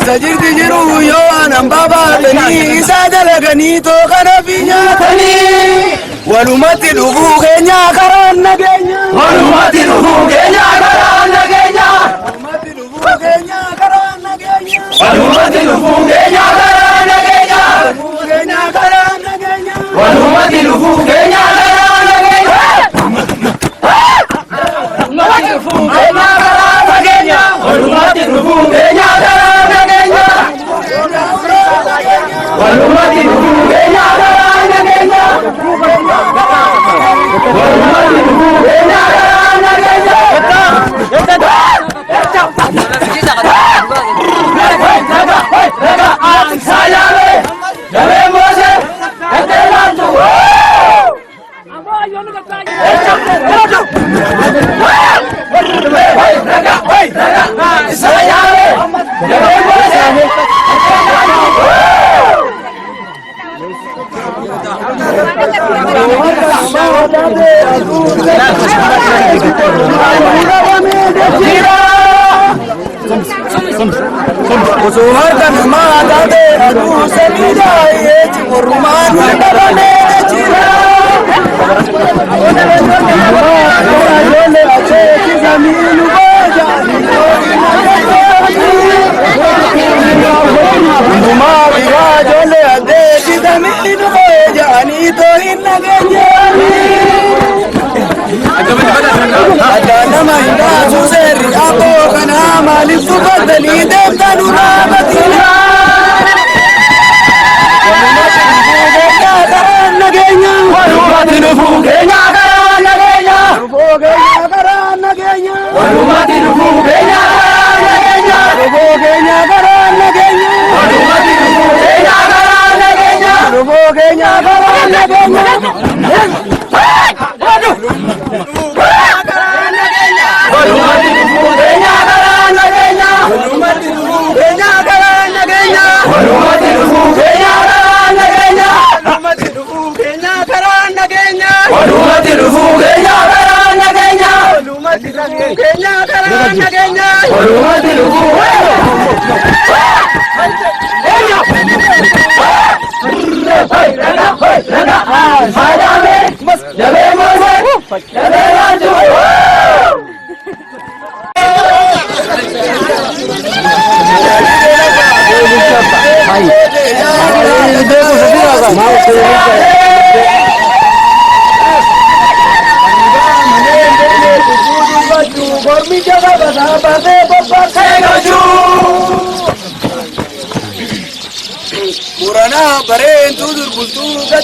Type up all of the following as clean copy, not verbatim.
Sajirti jiru yo anam baba tani sadala gani to kana binya tani walumati lugu kenya karan nagenya walumati lugu kenya karan nagenya walumati lugu kenya karan nagenya walumati lugu kenya karan nagenya kenya karan nagenya walumati lugu kenya karan nagenya walumati lugu kenya karan nagenya walumati lugu kenya walumati lugu kenya karan nagenya walumati lugu kenya karan nagenya Usuhar kan mata de adu semida ye chimuruman mandalane chira jole ache zaminu baja nduma viga jole ade zaminu baja ani to innageje adana mahina suseri apo kana malif subadali devdanuna madina walumati lugu kenya karan nagenya walumati lugu kenya karan nagenya walumati lugu kenya karan nagenya lugu kenya karan nagenya walumati lugu kenya karan nagenya walumati lugu kenya karan nagenya walumati lugu kenya karan nagenya walumati lugu kenya karan nagenya walumati lugu kenya karan nagenya walumati lugu kenya karan nagenya walumati lugu kenya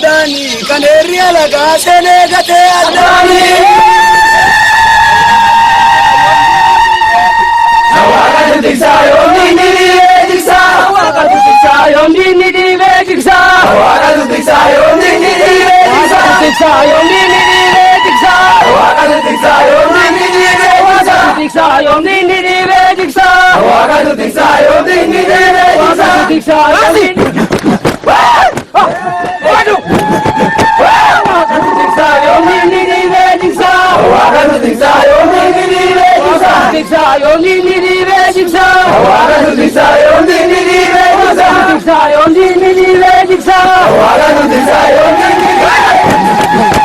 Adani, Kaneria laga sene gate Adani. Awaka diksa yondi nidi diksa. Awaka diksa yondi nidi diksa. Awaka diksa yondi nidi diksa. Diksa yondi nidi diksa. Awaka diksa yondi nidi diksa. Diksa yondi nidi diksa. Awaka diksa yondi nidi diksa. Diksa yondi. Waduh. Diksa yondi nidi diksa. Awaka diksa yondi nidi diksa. Diksa yondi nidi diksa. Awaka diksa yondi nidi diksa. Diksa yondi nidi diksa. Awaka diksa yondi nidi diksa.